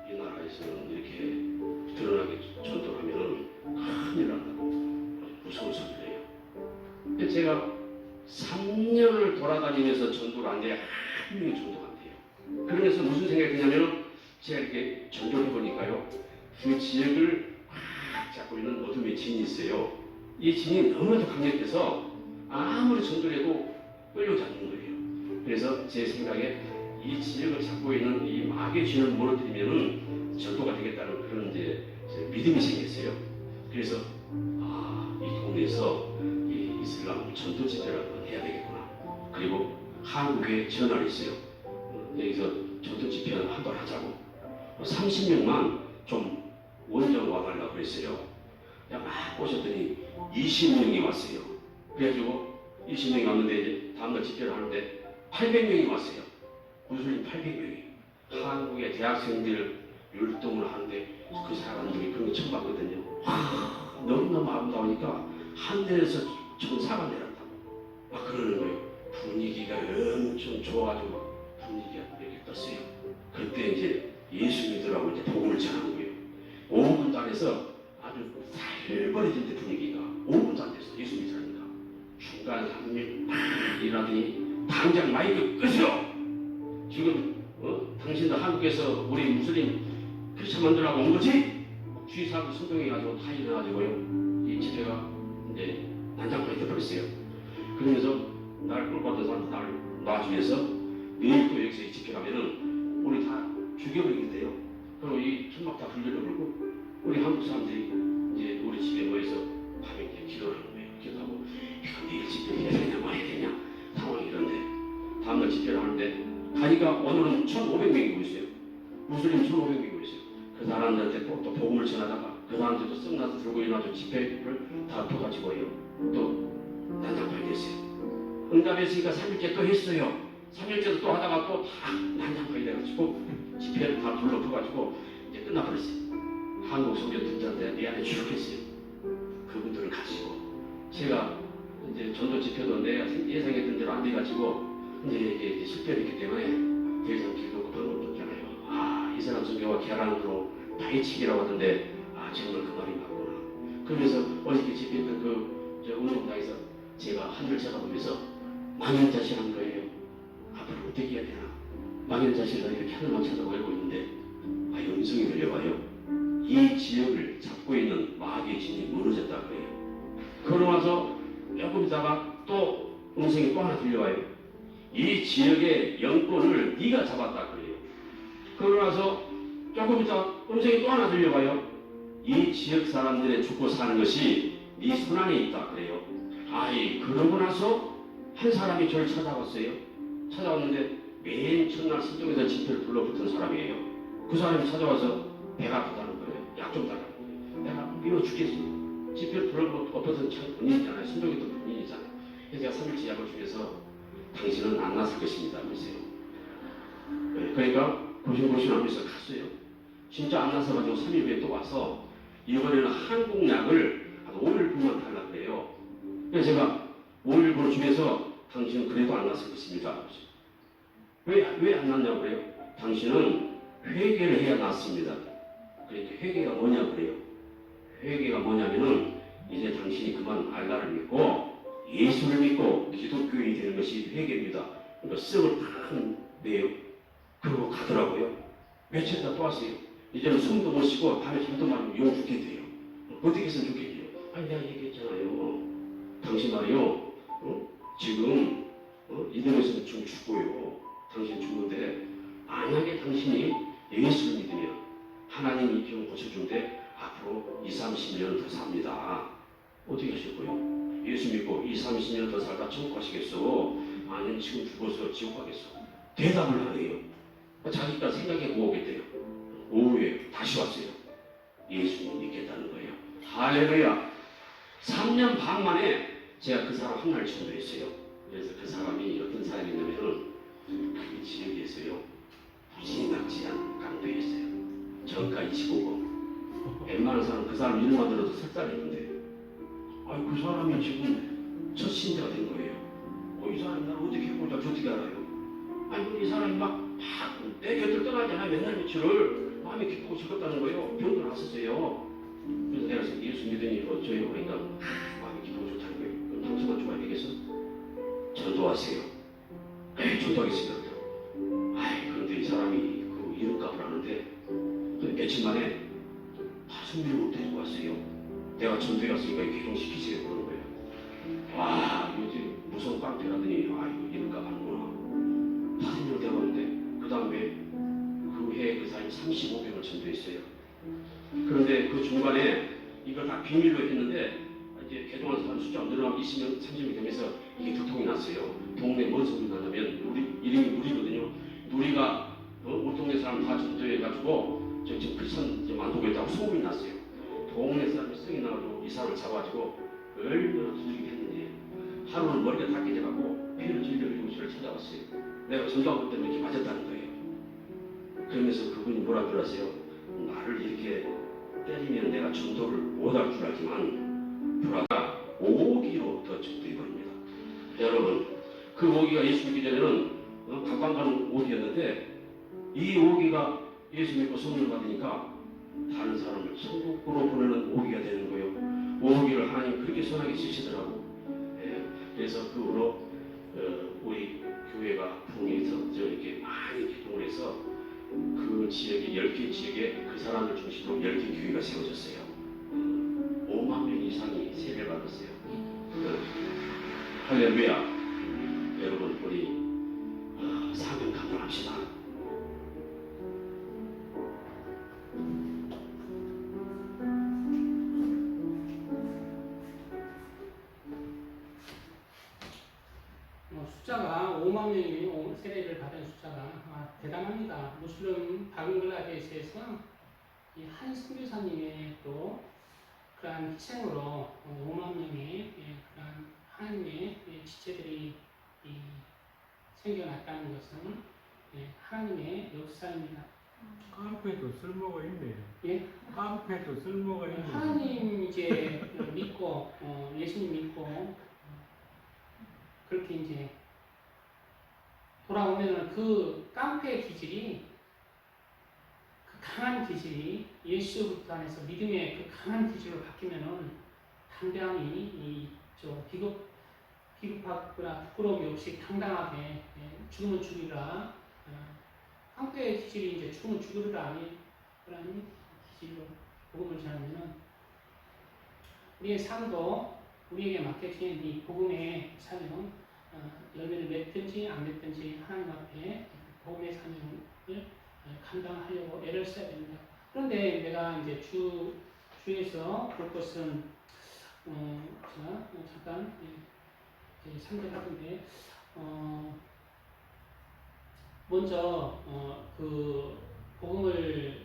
[SPEAKER 3] 이 나라에서는 이렇게 드러나게 전도하면 큰일 난다고 무서운 소리를 해요. 근데 제가 3년을 돌아다니면서 전도를 안 돼요. 한 명이 전도가 안 돼요. 그러면서 무슨 생각이 드냐면 제가 이렇게 전도해 보니까요, 그 지역을 꽉 잡고 있는 어둠의 진이 있어요. 이 진이 너무나도 강력해서 아무리 전도를 해도 끌려잡는 거예요. 그래서 제 생각에 이 지역을 잡고 있는 이 마귀의 진을 무너뜨리면은 전도가 되겠다는 그런 이제 믿음이 생겼어요. 그래서 이 동네에서 이 이슬람 전도 집회를 한번 해야 되겠구나. 그리고 한국에 전화를 했어요. 여기서 전도 집회를 한번 하자고. 30명만 좀 원정 와달라고 그랬어요. 막 오셨더니 20명이 왔어요. 그래가지고 20명이 왔는데 이제 다음날 집회를 하는데 800명이 왔어요. 무슬림 800명이. 한국의 대학생들 율동을 하는데 그 사람들이 그런 거 처음 봤거든요. 너무너무 아름다우니까 하늘에서 천사가 내렸다고 막 그러는 거예요. 분위기가 엄청 좋아가지고 분위기가 이렇게 떴어요. 그때 이제 예수 믿으라고 이제 복음을 전한 거예요. 5분도 안 해서 아주 살벌해진 분위기가 5분도 안 됐어. 예수 믿으라니까. 중간 3일 막 일하더니 당장 마이크 끄세요. 지금 당신도 한국에서 우리 무슬림 크리스천 만들라고 온 거지? 주의사도 선동해가지고 다 일어나가지고요. 이 집회가 이제 난장판이 돼버렸어요. 그러면서 나를 끌고 왔던 사람도 나를 놔주면서 내일 또 여기서 이 집회 가면은 우리 다 죽여버리겠대요. 그리고 이 천막 다 불려버리고 우리 한국 사람들이 이제 우리 집에 모여서 밤에 이제 기도를 하는 거예요. 기도하고 이거 내일 집회 해야 되냐 뭐 해야 되냐 상황이 이런데 다음날 집회를 하는데 가니까 오늘은 1,500명이 오고 있어요. 무슬림 1,500명이 오고 있어요. 그 사람들한테 또 복음을 전하다가 그 사람들도 썩나서 들고 일어나서 집회를 다 펴가지고요. 또 난장판이 됐어요. 응답했으니까 3일째 또 했어요. 3일째도 또 하다가 또 다 난장판이 돼가지고 집회를 다 불러펴가지고 이제 끝나버렸어요. 한국 소교 듣자인데 내 안에 추억했어요. 그분들을 가지고 제가 이제 전도 집회도 내가 예상했던 대로 안 돼가지고 이제 실패했기 때문에 더 이상 길도 그 방법도 없잖아요. 이 사람 종교가 계란으로 파헤치기라고 하던데 정말 그 말이 맞구나. 그러면서 어저께 집회했던 그 운동장에서 제가 하늘을 쳐다보면서 망연자실한 거예요. 앞으로 어떻게 해야 되나. 망연자실한 이렇게 하늘만 쳐다보고 있는데 음성이 들려와요. 이 지역을 잡고 있는 마귀의 진이 무너졌다 그래요. 그러고 나서 조금 있다가 또 음성이 또 하나 들려와요. 이 지역의 영권을 네가 잡았다 그래요. 그러고 나서 조금 있다가 음성이 또 하나 들려와요. 이 지역 사람들의 죽고 사는 것이 네 손안에 있다 그래요. 그러고 나서 한 사람이 저를 찾아왔어요. 찾아왔는데 맨 첫날 신동에서 집회를 불러붙은 사람이에요. 그 사람이 찾아와서 배가 아프다는 거예요. 약 좀 달라고. 내가 미워 죽겠어요. 집회를 불러붙은 본인이잖아요. 신동에도 본인이잖아요. 그래서 제가 3일째 약을 주면서 당신은 안 났을 것입니다. 그랬어요. 그러니까 고심고심 하면서 갔어요. 진짜 안 나서 가지고 3일 후에 또 와서 이번에는 한국 약을 한 5일분만 달라고 그래요. 그래서 제가 5일분을 주면서 당신은 그래도 안 났을 것입니다. 왜 안 났냐고 그래요? 당신은 회개를 해야 낫습니다. 그러니까 회개가 뭐냐 그래요? 회개가 뭐냐면은 이제 당신이 그만 알라를 믿고 예수를 믿고 기독교인이 되는 것이 회개입니다. 그러니까 쓱을 탁 내요. 그러고 가더라고요. 며칠 있다 또 왔어요. 이제는 숨도 못 쉬고 밤에 잠도 많이 용 죽겠대요. 어떻게 했으면 좋겠대요? 내가 얘기했잖아요. 당신 말이요. 지금 이동에서는 좀 죽고요. 당신 죽는데 만약에 당신이 예수를 믿으면 하나님이 병 고쳐준대 앞으로 20-30년 더 삽니다. 어떻게 하실 거예요? 예수 믿고 20-30년 더 살다 천국 가시겠어? 아니면 지금 죽어서 지옥 가겠어? 대답을 하네요. 자기가 생각해보고 오겠대요. 오후에 다시 왔어요. 예수님 믿겠다는 거예요. 할렐루야. 3년 반 만에 제가 그 사람 한 날 전도했어요. 그래서 그 사람이 어떤 사람이냐면은 그 지역에서요 무지막지한 강도였어요. 정가 25번. 웬만한 사람 그 사람 이름만 들어도 색달했는데 그 사람이 지금 첫 신자가 된 거예요. 이 사람이 나를 어떻게 해보자 어떻게 알아요? 이 사람이 막 내 곁을 떠나잖아요. 맨날 며칠을 마음이 기쁘고 즐겁다는 거예요. 병도 났었어요. 그래서 내가 예수 믿으니 어쩌요? 그러니까 마음이 기쁘고 좋다는 거예요. 그럼 당신만 좋아야 되겠어? 전도하세요. 전도하겠습니다. 그런데 이 사람이 그 이름값을 하는데 교회로 데리고 왔어요. 내가 전도에 갔으니까 개종시키세요 그러는 거예요. 와 이거 이제 무서운 깡패라더니 아 이거 이럴까 하는구나. 8년 돼가는데 그 다음에 그 해에 그 사람이 35명을 전도했어요. 그런데 그 중간에 이걸 다 비밀로 했는데 이제 개종한 사람 숫자가 늘어나면 20명, 30명 되면서 이게 두통이 났어요. 동네 뭔 소리 나냐면 이름이 누리거든요. 누리가 우리 동네 사람 다 전도해가지고 지금 크리스천 만들고 있다고 소문이 났어요. 동네 사람이 성이 나가지고 이 사람을 잡아가지고 얼마나 두들기게 했는지 하루는 머리가 다 깨져가고 피를 질질 흘리고 저를 찾아왔어요. 내가 전도하고 때문에 이렇게 맞았다는 거예요. 그러면서 그분이 뭐라 그러세요? 나를 이렇게 때리면 내가 전도를 못할 줄 알지만 불화가 오기로 더 전도해버립니다. 여러분 그 오기가 예수 믿기 전에는 각방 가는 오기였는데 이 오기가 예수 믿고 성령을 받으니까 다른 사람을 천국으로 보내는 오기가 되는 거예요. 오기를 하나님 그렇게 선하게 쓰시더라고. 예, 그래서 그 후로 우리 교회가 풍에서 이렇게 많이 개통을 해서 그 지역에 10개 지역에 그 사람을 중심으로 10개 교회가 세워졌어요. 5만 명 이상이 세례를 받았어요. 할렐루야. 여러분 우리 사명 감당합시다.
[SPEAKER 1] 숫자가 5만 명이 세례를 받은 숫자가 대단합니다. 무슬림 바글라데시에서 한 선교사님의 또 그러한 희생으로 5만 명의 그러한 하나님의 지체들이 생겨났다는 것은 하나님의 역사입니다.
[SPEAKER 2] 깡패도 쓸모가 있네요.
[SPEAKER 1] 예?
[SPEAKER 2] 깡패도 쓸모가 있네요.
[SPEAKER 1] 하나님 이제 믿고 예수님 믿고 그렇게 이제 돌아오면은 그 깡패의 기질이 그 강한 기질이 예수부터 안에서 믿음의 그 강한 기질로 바뀌면은 당당히 비겁하거나 부끄러움이 없이 당당하게 죽으면 죽이라 깡패의 기질이 이제 죽으면 죽으리라 그런 기질로 복음을 전하면은 우리의 삶도 우리에게 맡겨진 이 복음의 사명 열매를 맺든지 안 맺든지 하나님 앞에 복음의 사명을 감당하려고 애를 써야 됩니다. 그런데 내가 이제 주에서 볼 것은 제가 잠깐 3절 하던데 먼저 그 복음을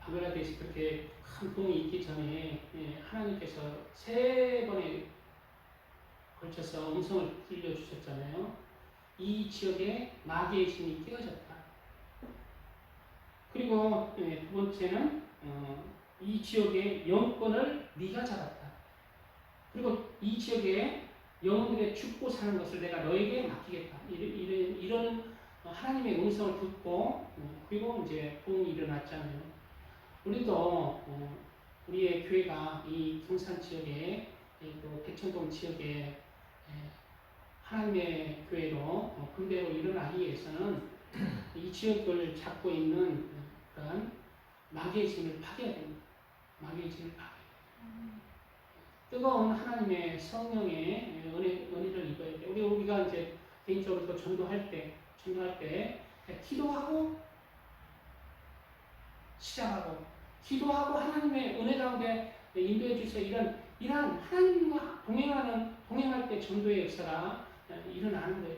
[SPEAKER 1] 바글라데시 그렇게 큰 부흥이 있기 전에 하나님께서 3번에 걸쳐서 음성을 들려주셨잖아요. 이 지역에 마귀의 힘이 깨어졌다. 그리고 두 번째는 이 지역의 영권을 네가 잡았다. 그리고 이 지역에 영혼들의 죽고 사는 것을 내가 너에게 맡기겠다. 이런 하나님의 음성을 듣고 그리고 이제 부흥이 일어났잖아요. 우리도 우리의 교회가 이 경산 지역에 또 백천동 지역에 하나님의 교회로 군대로 일어나기 위해서는 이 지역을 잡고 있는 그런 마귀의 힘을 파괴해야 됩니다. 마귀의 힘을 파괴. 뜨거운 하나님의 성령의 은혜를 입어야 돼. 우리가 이제 개인적으로 또 전도할 때 기도하고 시작하고 기도하고 하나님의 은혜 가운데 인도해 주세요. 이러한 하나님과 동행할 때 전도의 역사가 일어나는 거예요.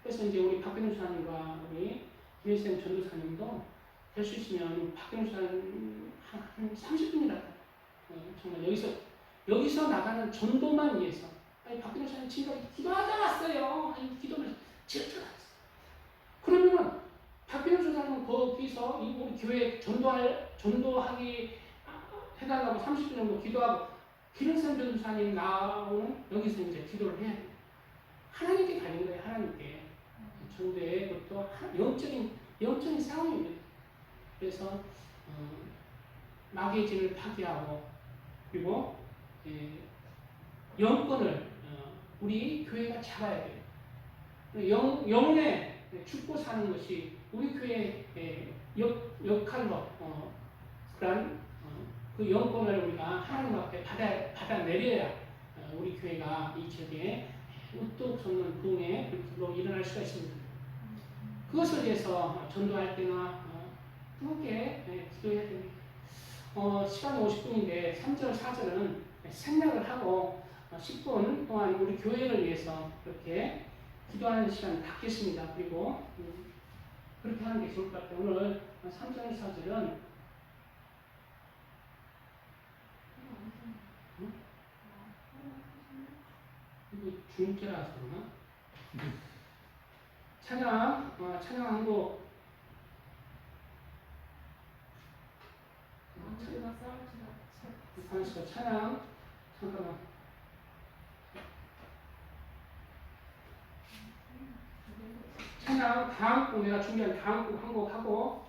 [SPEAKER 1] 그래서 이제 우리 박근우 사님과 우리 김혜쌤 전도사님도 될 수 있으면 박근우 사님 한 30분이라도 정말 여기서 나가는 전도만 위해서 박근우 사님 지금까지 기도하다 왔어요. 기도를 지었다 왔어요. 그러면은 박근우 전사님은 거기서 우리 교회 전도하기 해달라고 30분 정도 기도하고 김혜쌤 전도사님 나오는 여기서 이제 기도를 해야 돼요. 하나님께 달린 거예요. 하나님께. 전도의 그것도 영적인 싸움입니다. 그래서 마귀의 진을 파괴하고 그리고 영권을 우리 교회가 잡아야 돼요. 영혼에 죽고 사는 것이 우리 교회의 역할로 그런 그 영권을 우리가 하나님 앞에 받아내려야 우리 교회가 이 지역에 우뚝 솟는 부흥의 불길로 일어날 수가 있습니다. 그것을 위해서 전도할 때나 뜨겁게 기도해야 됩니다. 시간이 50분인데 3절, 4절은 생략을 하고 10분 동안 우리 교회를 위해서 그렇게 기도하는 시간을 갖겠습니다. 그리고 그렇게 하는 게 좋을 것 같아요. 오늘 3절, 4절은 이거 중계라서 그러나? 찬양 한 곡. 하나씩 찬양, 잠깐만. 찬양 다음 곡 내가 준비한 다음 곡 한 곡 하고